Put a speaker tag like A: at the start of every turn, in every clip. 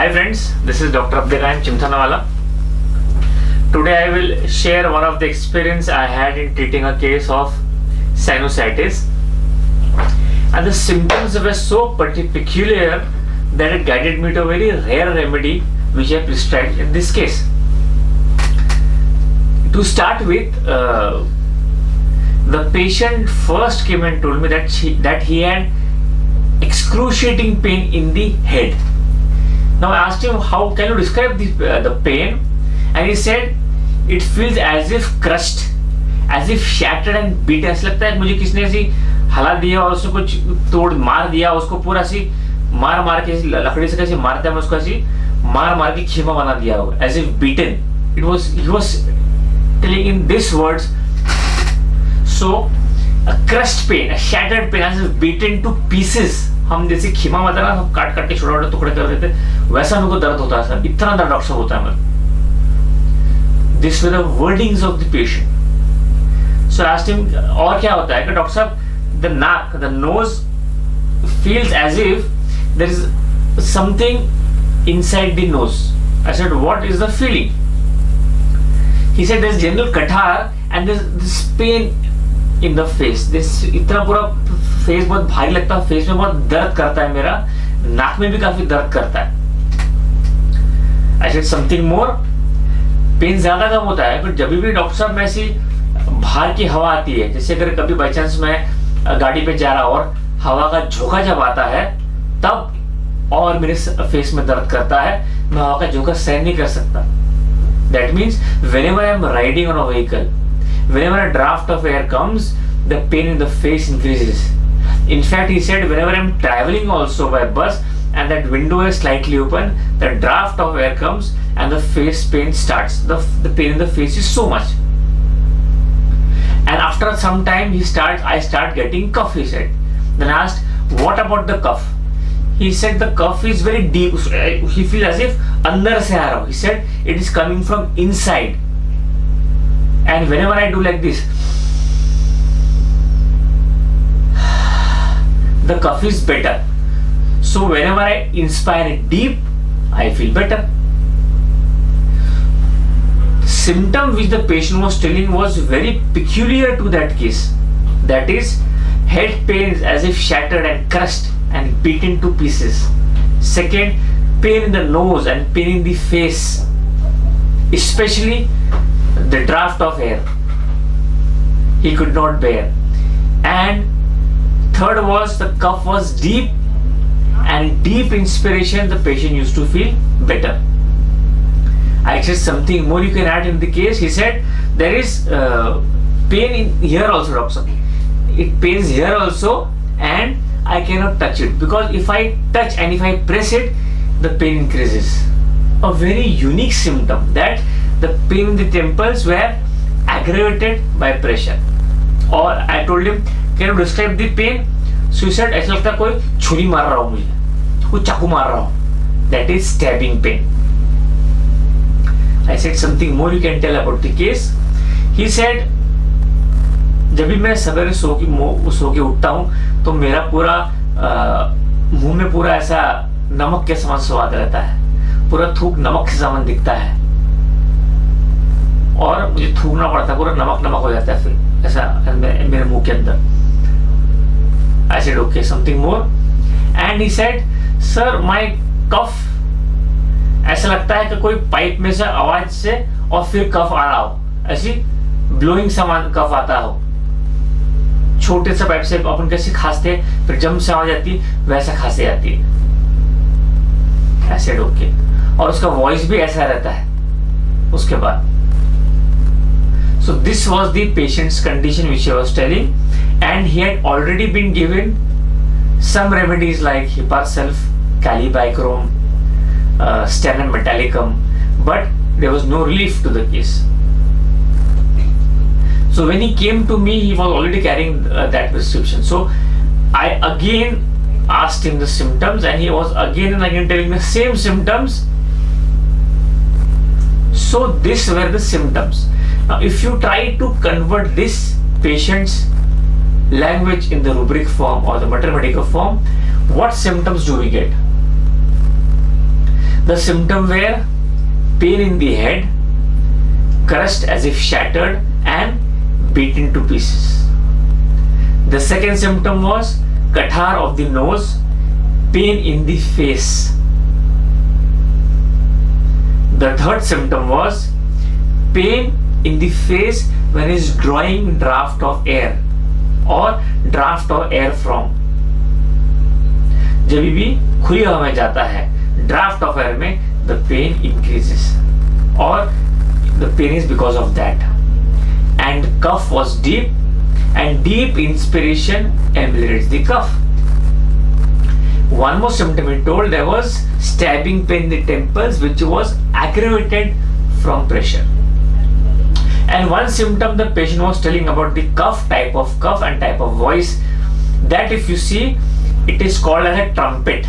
A: Hi friends, this is Dr. Abdequaem, Chimthanawala. Today I will share one of the experience I had in treating a case of sinusitis, and the symptoms were so peculiar that it guided me to a very rare remedy which I prescribed in this case. To start with, the patient first came and told me that he had excruciating pain in the head. Now I asked him, how can you describe the pain? And he said, it feels as if crushed, as if shattered and beat. ऐसा लगता है मुझे किसने ऐसी हला दिया और उसको कुछ तोड़ मार दिया, उसको पूरा ऐसी मार के लकड़ी से कैसे मारता है, मैं उसको ऐसी मार के खीमा बना दिया हो, as if beaten. He was telling in these words. So a crushed pain, a shattered pain, as if beaten to pieces. हम जैसे खीमा होता है ना, हम काट के छोटे टुकड़े कर देते, वैसा मेरे को दर्द होता है सर, इतना दर्द डॉक्टर साहब होता है मेरे. This were the wordings of the patient. So I asked him, और क्या होता है कि डॉक्टर साहब, the nose feels as if there is something inside the nose. I said, what is the feeling? He said, there's general catarrh and there's this pain in the face. This इतना पूरा face बहुत भारी लगता है, face में बहुत दर्द करता है मेरा, नाक में भी काफी दर्द करता है. I said something more. Pain ज्यादा कम होता है, पर जब भी डॉक्टर साहब में ऐसी बाहर की हवा आती है, जैसे अगर कभी बाई चांस मैं गाड़ी पे जा रहा और हवा का झोंका जब आता है तब और मेरे फेस में दर्द करता है, मैं हवा का झोंका सहन नहीं कर सकता. That means whenever I am riding on a vehicle, whenever a draft of air comes, the pain in the face increases. In fact, he said whenever I am traveling also by bus and that window is slightly open, the draft of air comes and the face pain starts. The pain in the face is so much. And after some time I start getting cough, he said. Then I asked, what about the cough? He said the cough is very deep. He feels as if andar se aa raha ho. He said it is coming from inside. And whenever I do like this, the cough is better. So whenever I inspire it deep, I feel better. The symptom which the patient was telling was very peculiar to that case. That is, head pains as if shattered and crushed and beaten to pieces. Second, pain in the nose and pain in the face, especially the draft of air he could not bear. And third was the cough was deep, and deep inspiration the patient used to feel better. I said something more you can add in the case. He said there is pain in here also, doctor. It pains here also and I cannot touch it, because if I touch and if I press it, the pain increases. A very unique symptom, that the pain in the temples were aggravated by pressure. Or I told him, can you describe the pain? So he said, ऐसा लगता है कोई छुरी मार रहा हो मुझे, कोई चाकू मार रहा हो. That is stabbing pain. I said something more you can tell about the case. He said, जब भी मैं सवेरे सो के उठता हूँ तो मेरा पूरा मुंह में पूरा ऐसा नमक के समान स्वाद रहता है, पूरा थूक नमक के समान दिखता है और मुझे थूकना पड़ता है, पूरा नमक हो जाता है फिर ऐसा मेरे मुंह के अंदर. I said okay, something more. And he said, sir, my cough, ऐसा लगता है कि कोई पाइप में से आवाज से और फिर कफ आ रहा हो, ऐसी ब्लोइंग समान कफ आता हो. छोटे से पाइप से अपन कैसे खांसते हैं, फिर जम से आवाज आती है, वैसा खांसी आती है. I said okay. और उसका वॉइस भी ऐसा रहता है उसके बाद. So this was the patient's condition which I was telling, and he had already been given some remedies like Hipparself, Calibicrome, Sternum Metallicum, but there was no relief to the case. So when he came to me, he was already carrying that prescription. So I again asked him the symptoms, and he was again and again telling the same symptoms. So these were the symptoms. Now if you try to convert this patient's language in the rubric form or the mathematical form, what symptoms do we get? The symptom were pain in the head, crushed as if shattered and beaten to pieces. The second symptom was catarrh of the nose, pain in the face. The third symptom was pain in the face when he is drawing draft of air or draft of air from. जब भी खुली हवा में जाता है, draft of air में, the pain increases or the pain is because of that. And cough was deep, and deep inspiration ameliorates the cough. One more symptom he told, there was stabbing pain in the temples which was aggravated from pressure. And one symptom the patient was telling about the cough, type of cough and type of voice, that if you see, it is called as a trumpet.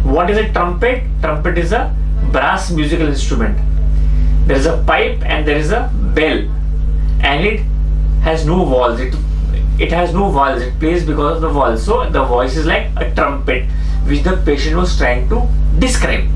A: What is a trumpet? Trumpet is a brass musical instrument. There is a pipe and there is a bell, and it has no walls. It has no walls. It plays because of the walls. So the voice is like a trumpet, which the patient was trying to describe.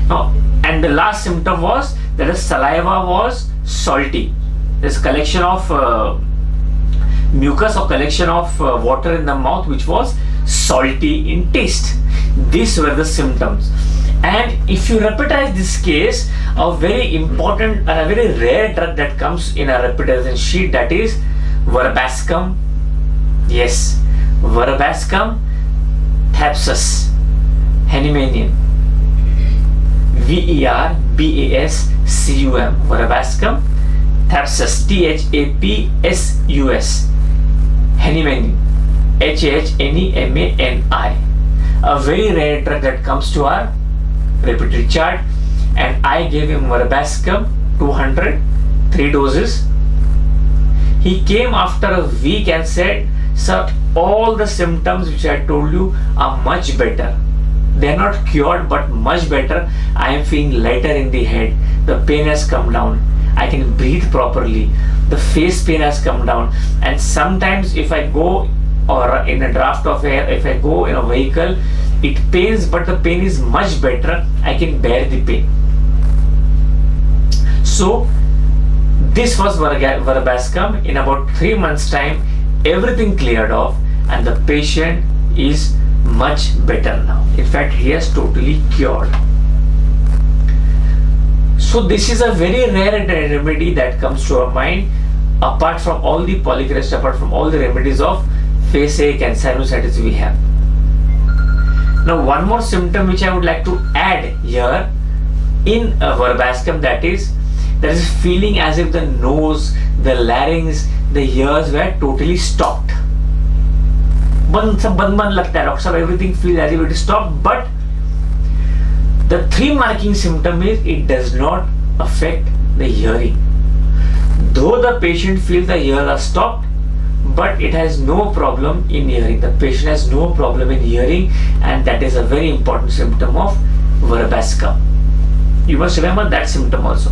A: Now, and the last symptom was that the saliva was salty. There's a collection of mucus or collection of water in the mouth which was salty in taste. These were the symptoms. And if you repetize this case, a very important and a very rare drug that comes in a repetition sheet, that is Verbascum. Yes, Verbascum thapsus Hahnemannian. Verbascum. Verbascum thapsus. Thapsus. Hahnemannian. Hahnemani. A very rare drug that comes to our repertory chart, and I gave him Verbascum 200, 3 doses. He came after a week and said, "Sir, all the symptoms which I told you are much better. They are not cured but much better. I am feeling lighter in the head. The pain has come down. I can breathe properly. The face pain has come down. And sometimes if I go or in a draft of air, if I go in a vehicle, it pains, but the pain is much better. I can bear the pain." So this was Verbascum. In about 3 months' time, everything cleared off, and the patient is much better now. In fact, he has totally cured. So this is a very rare remedy that comes to our mind, apart from all the polycrest, apart from all the remedies of face ache and sinusitis we have. Now, one more symptom which I would like to add here in Verbascum, that is, there is a feeling as if the nose, the larynx, the ears were totally stopped. बंद लगता है doctor साहब, everything feels as if it is stopped, but the 3 marking symptom is it does not affect the hearing. Though the patient feels the ears are stopped, but it has no problem in hearing. The patient has no problem in hearing, and that is a very important symptom of Verbascum. You must remember that symptom also.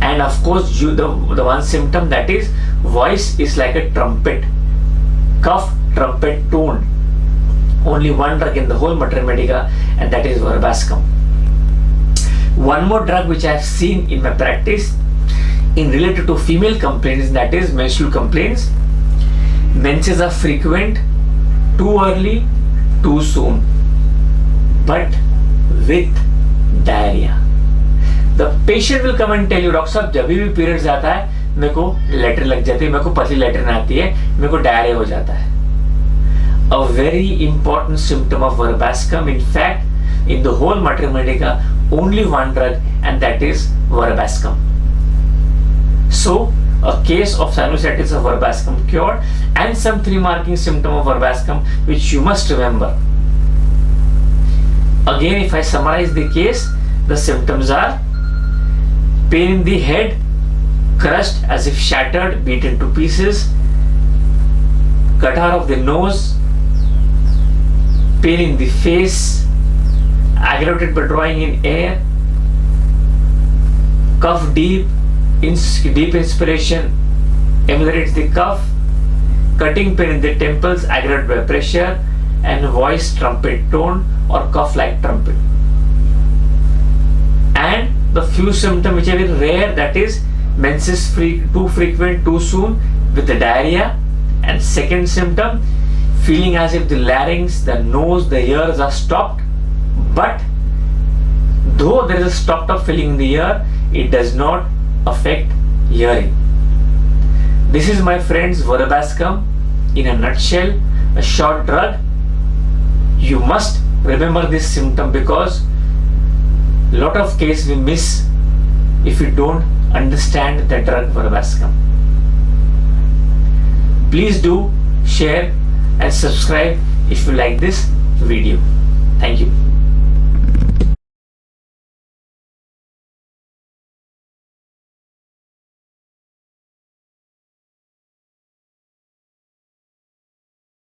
A: And of course, the one symptom, that is voice is like a trumpet. Cough, trumpet, tone. Only one drug in the whole Mater Medica, and that is Verbascum. One more drug which I have seen in my practice in related to female complaints, that is menstrual complaints. Menses are frequent, too early, too soon, but with diarrhea. The patient will come and tell you, doctor साहब जब भी periods आता है मेरे को letter लग जाती है, मेरे को पतली लेटर आती है, मेरे को डायरिया हो जाता है. A very important symptom of Verbascum. In fact, in the whole Mater Medica, only one drug, and that is Verbascum. So, a case of sinusitis of Verbascum cured, and some 3 marking symptom of Verbascum which you must remember. Again, if I summarize the case, the symptoms are pain in the head, crushed as if shattered, beaten to pieces, catarrh of the nose, pain in the face, aggravated by drawing in air, cough deep inspiration ameliorates the cough, cutting pain in the temples aggravated by pressure, and voice trumpet tone or cough like trumpet. And the few symptoms which are very rare, that is menses too frequent, too soon with the diarrhea. And second symptom, feeling as if the larynx, the nose, the ears are stopped, but though there is a stopped up feeling in the ear, it does not affect hearing. This is, my friends, Verbascum in a nutshell, a short drug. You must remember this symptom because lot of cases we miss if you don't understand the drug Verbascum. Please do share and subscribe if you like this video. Thank you.